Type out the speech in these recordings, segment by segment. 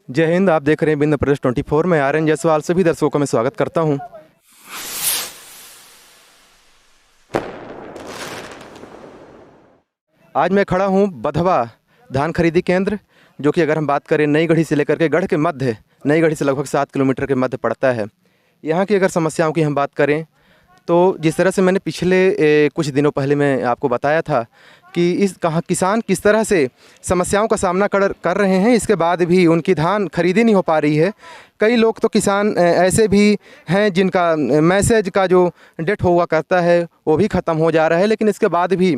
जय हिंद। आप देख रहे हैं बिंद प्रदेश 24 में आर्यन जायसवाल। सभी दर्शकों का मैं स्वागत करता हूं। आज मैं खड़ा हूं बधवा धान खरीदी केंद्र, जो कि अगर हम बात करें नई गढ़ी से लेकर के गढ़ के मध्य, नई गढ़ी से लगभग 7 किलोमीटर के मध्य पड़ता है। यहाँ की अगर समस्याओं की हम बात करें तो जिस तरह से मैंने पिछले कुछ दिनों पहले मैं आपको बताया था कि इस कहाँ किसान किस तरह से समस्याओं का सामना कर रहे हैं, इसके बाद भी उनकी धान खरीदी नहीं हो पा रही है। कई लोग तो किसान ऐसे भी हैं जिनका मैसेज का जो डेट हुआ करता है वो भी ख़त्म हो जा रहा है, लेकिन इसके बाद भी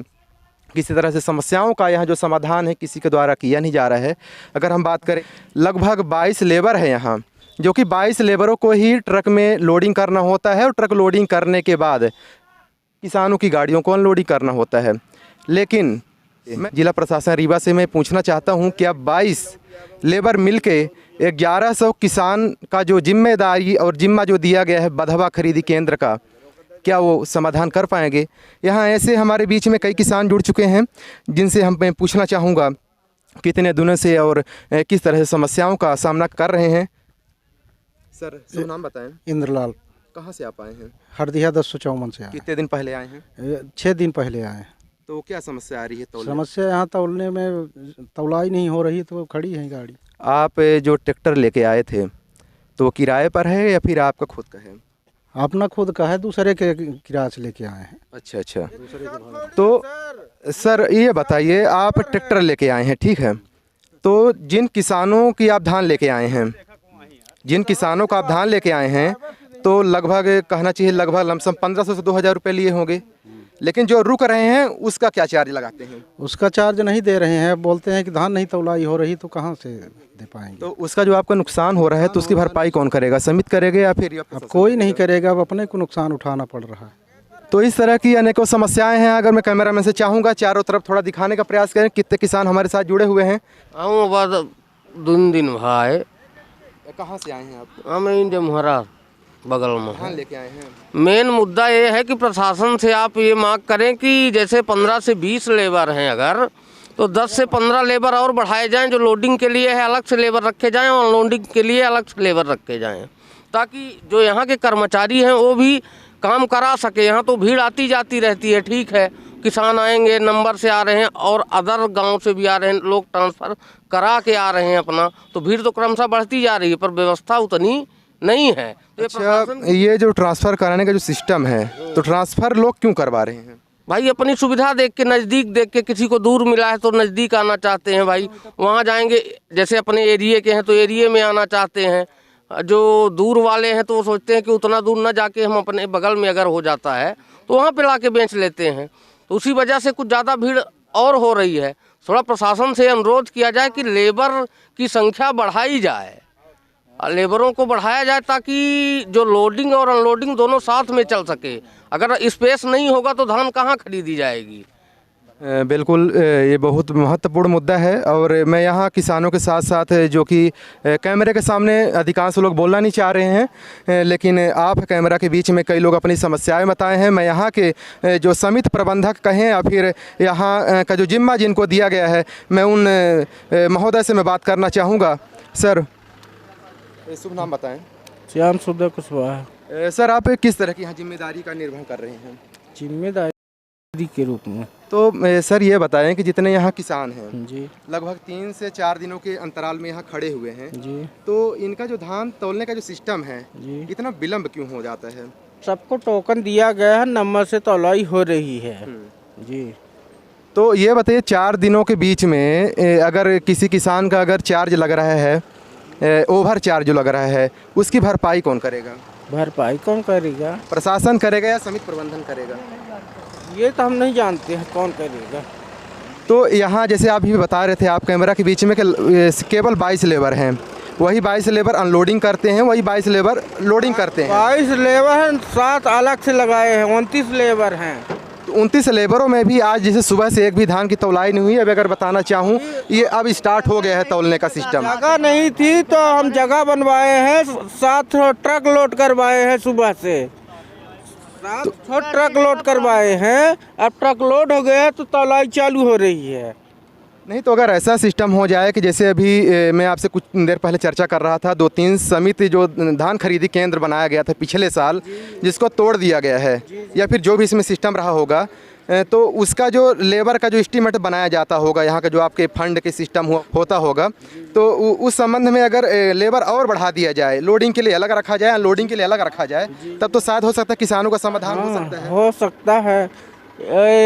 किसी तरह से समस्याओं का यहाँ जो समाधान है किसी के द्वारा किया नहीं जा रहा है। अगर हम बात करें, लगभग 22 लेबर है यहाँ, जो कि 22 लेबरों को ही ट्रक में लोडिंग करना होता है और ट्रक लोडिंग करने के बाद किसानों की गाड़ियों को अनलोडिंग करना होता है। लेकिन मैं जिला प्रशासन रीवा से मैं पूछना चाहता हूं कि अब 22 लेबर मिलके 1100 किसान का जो जिम्मेदारी और जिम्मा जो दिया गया है बधवा खरीदी केंद्र का, क्या वो समाधान कर पाएंगे? यहाँ ऐसे हमारे बीच में कई किसान जुड़ चुके हैं जिनसे मैं पूछना चाहूँगा कितने दिनों से और किस तरह से समस्याओं का सामना कर रहे हैं। सर शुभ नाम बताएं। इंद्रलाल। कहाँ से आप आए हैं? हरदिया 1054 से आए। कितने दिन पहले आए हैं? 6 दिन पहले आए। तो क्या समस्या आ रही है? समस्या यहाँ तौलने में तौलाई नहीं हो रही, तो खड़ी है गाड़ी। आप जो ट्रैक्टर लेके आए थे तो किराए पर है या फिर आपका खुद का है? अपना खुद का है, दूसरे के किराए से लेके आए हैं। अच्छा अच्छा। तो सर ये बताइए, आप ट्रैक्टर लेके आए हैं, ठीक है, तो जिन किसानों की आप धान लेके आए हैं, जिन किसानों का आप धान लेके आए हैं, तो लगभग कहना चाहिए लगभग लमसम 1500 से 2000 रुपये लिए होंगे, लेकिन जो रुक रहे हैं उसका क्या चार्ज लगाते हैं? उसका चार्ज नहीं दे रहे हैं, बोलते हैं कि धान नहीं तौलाई हो रही, तो कहाँ से दे पाएंगे। तो उसका जो आपका नुकसान हो रहा है तो उसकी भरपाई कौन करेगा? समिति करेगा या फिर अब कोई नहीं करेगा, अब अपने को नुकसान उठाना पड़ रहा है। तो इस तरह की अनेकों समस्याएं हैं। अगर मैं कैमरामैन से चाहूँगा चारों तरफ थोड़ा दिखाने का प्रयास करें, कितने किसान हमारे साथ जुड़े हुए हैं। दिन भाई कहाँ से आए हैं आप? हम इंडिया मुहरा बगल में धान लेके आए हैं। मेन मुद्दा ये है कि प्रशासन से आप ये मांग करें कि जैसे 15 से 20 लेबर हैं अगर, तो 10 से 15 लेबर और बढ़ाए जाएं। जो लोडिंग के लिए है अलग से लेबर रखे जाएं और अनलोडिंग के लिए अलग से लेबर रखे जाएं, ताकि जो यहाँ के कर्मचारी हैं वो भी काम करा सके। यहाँ तो भीड़ आती जाती रहती है, ठीक है, किसान आएंगे, नंबर से आ रहे हैं और अदर गांव से भी आ रहे हैं लोग, ट्रांसफ़र करा के आ रहे हैं अपना, तो भीड़ तो क्रमशः बढ़ती जा रही है, पर व्यवस्था उतनी नहीं है। तो अच्छा, ये जो ट्रांसफ़र कराने का जो सिस्टम है, तो ट्रांसफ़र लोग क्यों करवा रहे हैं? भाई अपनी सुविधा देख के, नज़दीक देख के, किसी को दूर मिला है तो नज़दीक आना चाहते हैं भाई, वहाँ जाएंगे। जैसे अपने एरिए के हैं तो एरिए में आना चाहते हैं, जो दूर वाले हैं तो वो सोचते हैं कि उतना दूर ना जाके हम अपने बगल में अगर हो जाता है तो वहाँ पे ला के बेच लेते हैं। तो उसी वजह से कुछ ज़्यादा भीड़ और हो रही है। थोड़ा प्रशासन से अनुरोध किया जाए कि लेबर की संख्या बढ़ाई जाए, लेबरों को बढ़ाया जाए, ताकि जो लोडिंग और अनलोडिंग दोनों साथ में चल सके। अगर स्पेस नहीं होगा तो धान कहाँ खरीदी जाएगी? बिल्कुल, ये बहुत महत्वपूर्ण मुद्दा है। और मैं यहाँ किसानों के साथ साथ जो कि कैमरे के सामने अधिकांश लोग बोलना नहीं चाह रहे हैं, लेकिन आप कैमरा के बीच में कई लोग अपनी समस्याएं बताए हैं। मैं यहाँ के जो समिति प्रबंधक कहें या फिर यहाँ का जो जिम्मा जिनको दिया गया है, मैं उन महोदय से मैं बात करना चाहूँगा। सर शुभ नाम बताएं। श्याम सुंदर कुशवाहा। सर आप किस तरह की यहाँ जिम्मेदारी का निर्वहन कर रहे हैं? जिम्मेदारी के रूप में। तो सर ये बताएं कि जितने यहाँ किसान हैं जी, लगभग 3 से 4 दिनों के अंतराल में यहाँ खड़े हुए हैं जी, तो इनका जो धान तौलने का जो सिस्टम है जी, इतना विलम्ब क्यों हो जाता है? सबको टोकन दिया गया है, नंबर से तौलाई हो रही है जी। तो ये बताइए, 4 दिनों के बीच में अगर किसी किसान का अगर चार्ज लग रहा है, ओवर चार्ज जो लग रहा है, उसकी भरपाई कौन करेगा? भरपाई कौन करेगा? प्रशासन करेगा या समिति प्रबंधन करेगा? ये तो हम नहीं जानते हैं कौन करेगा। तो यहाँ जैसे आप भी बता रहे थे आप कैमरा के बीच में कि केवल 22 लेबर हैं, वही 22 लेबर अनलोडिंग करते हैं, वही 22 लेबर लोडिंग करते हैं। 22 लेबर हैं, 7 अलग से लगाए हैं, 29 लेबर हैं। तो 29 लेबरों में भी आज जैसे सुबह से एक भी धान की तौलाई नहीं हुई। अब अगर बताना चाहूँ, ये अब स्टार्ट हो गया है तौलने का सिस्टम। जगह नहीं थी तो हम जगह बनवाए हैं, 7 ट्रक लोड करवाए हैं सुबह से, 7 ट्रक लोड करवाए हैं। अब ट्रक लोड हो गया तो तौलाई चालू हो रही है। नहीं तो अगर ऐसा सिस्टम हो जाए कि जैसे अभी मैं आपसे कुछ देर पहले चर्चा कर रहा था, 2-3 समिति जो धान खरीदी केंद्र बनाया गया था पिछले साल, जिसको तोड़ दिया गया है, या फिर जो भी इसमें सिस्टम रहा होगा, तो उसका जो लेबर का जो एस्टीमेट बनाया जाता होगा, यहाँ का जो आपके फंड के सिस्टम होता होगा, तो उस संबंध में अगर लेबर और बढ़ा दिया जाए, लोडिंग के लिए अलग रखा जाए, लोडिंग के लिए अलग रखा जाए, तब तो शायद हो सकता है किसानों का समाधान हो सकता है। हो सकता है।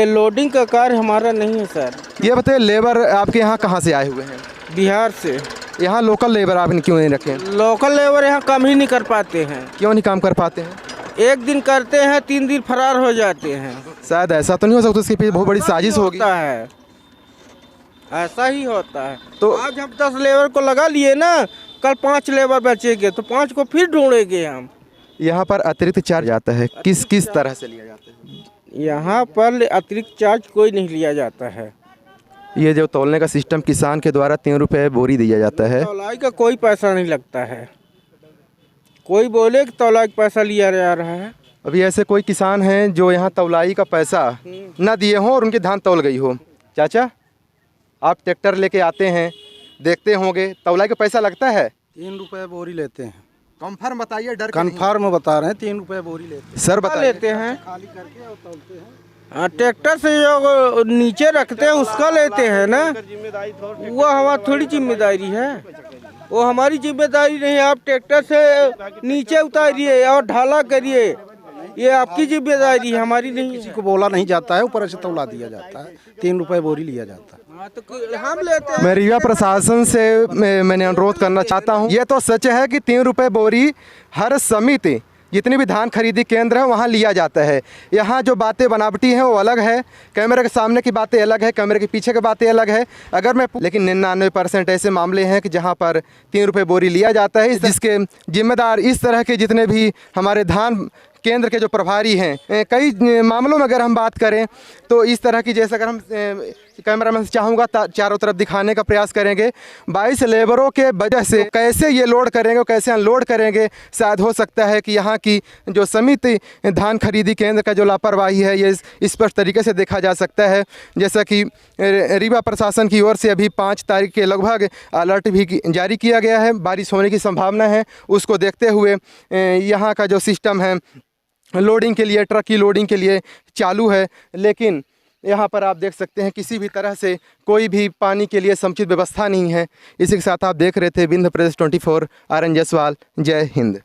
लोडिंग का कार्य हमारा नहीं है सर। ये बताइए, लेबर आपके यहाँ कहाँ से आए हुए हैं? बिहार से। यहाँ लोकल लेबर आपने क्यों नहीं रखे? लोकल लेबर यहाँ काम ही नहीं कर पाते हैं। क्यों नहीं काम कर पाते हैं? एक दिन करते हैं, 3 दिन फरार हो जाते हैं। शायद ऐसा तो नहीं हो सकता, उसके पीछे बहुत बड़ी साजिश होगी। होता है, ऐसा ही होता है। तो आज हम 10 लेबर को लगा लिए ना, कल 5 लेबर बचेंगे तो 5 को फिर ढूंढेंगे हम। यहाँ पर अतिरिक्त चार्ज आता है, किस किस तरह से लिया जाता है? यहाँ पर अतिरिक्त चार्ज कोई नहीं लिया जाता है। ये जो तौलने का सिस्टम किसान के द्वारा 3 रुपये बोरी दिया जाता है। तौलाई का कोई पैसा नहीं लगता है। कोई बोले कि तौलाई का पैसा लिया जा रहा है। अभी ऐसे कोई किसान हैं जो यहाँ तौलाई का पैसा ना दिए हों और उनकी धान तौल गई हो। चाचा, आप ट्रैक्टर लेके आते हैं, देखते होंगे, तौलाई का पैसा लगता है? 3 रुपये बोरी लेते हैं। कंफर्म बताइए, डर के नहीं। कन्फर्म बता रहे हैं, 3 रुपये बोरी लेते हैं। सर बताइए। लेते हैं खाली करके और तौलते हैं। हाँ, ट्रैक्टर से जो नीचे रखते हैं उसका लेते हैं ना, वो हमारी थोड़ी जिम्मेदारी है, वो हमारी जिम्मेदारी नहीं है। आप ट्रैक्टर से नीचे उतारिए और ढाला करिए, ये आपकी जिम्मेदारी है, हमारी नहीं है। किसी को बोला नहीं जाता है, ऊपर से तौला दिया जाता है। 3 रुपये बोरी लिया जाता है। हाँ, तो हम लेते हैं। मैं रीवा प्रशासन से मैंने अनुरोध करना चाहता हूँ, ये तो सच है कि 3 रुपये बोरी हर समिति जितनी भी धान खरीदी केंद्र है वहाँ लिया जाता है। यहाँ जो बातें बनावटी हैं वो अलग है, कैमरे के सामने की बातें अलग है, कैमरे के पीछे की बातें अलग है। अगर मैं लेकिन 99% ऐसे मामले हैं कि जहाँ पर 3 रुपये बोरी लिया जाता है, जिसके जिम्मेदार इस तरह के जितने भी हमारे धान केंद्र के जो प्रभारी हैं, कई मामलों में अगर हम बात करें तो इस तरह की, जैसे अगर हम कैमरामैन से चाहूँगा चारों तरफ दिखाने का प्रयास करेंगे, 22 लेबरों के वजह से कैसे ये लोड करेंगे और कैसे अनलोड करेंगे, शायद हो सकता है कि यहाँ की जो समिति धान खरीदी केंद्र का जो लापरवाही है ये स्पष्ट तरीके से देखा जा सकता है। जैसा कि रीवा प्रशासन की ओर से अभी 5 तारीख के लगभग अलर्ट भी जारी किया गया है, बारिश होने की संभावना है। उसको देखते हुए यहाँ का जो सिस्टम है लोडिंग के लिए, ट्रक की लोडिंग के लिए चालू है, लेकिन यहाँ पर आप देख सकते हैं किसी भी तरह से कोई भी पानी के लिए समुचित व्यवस्था नहीं है। इसी के साथ आप देख रहे थे विंध्य प्रदेश 24 RN जसवाल। जय हिंद।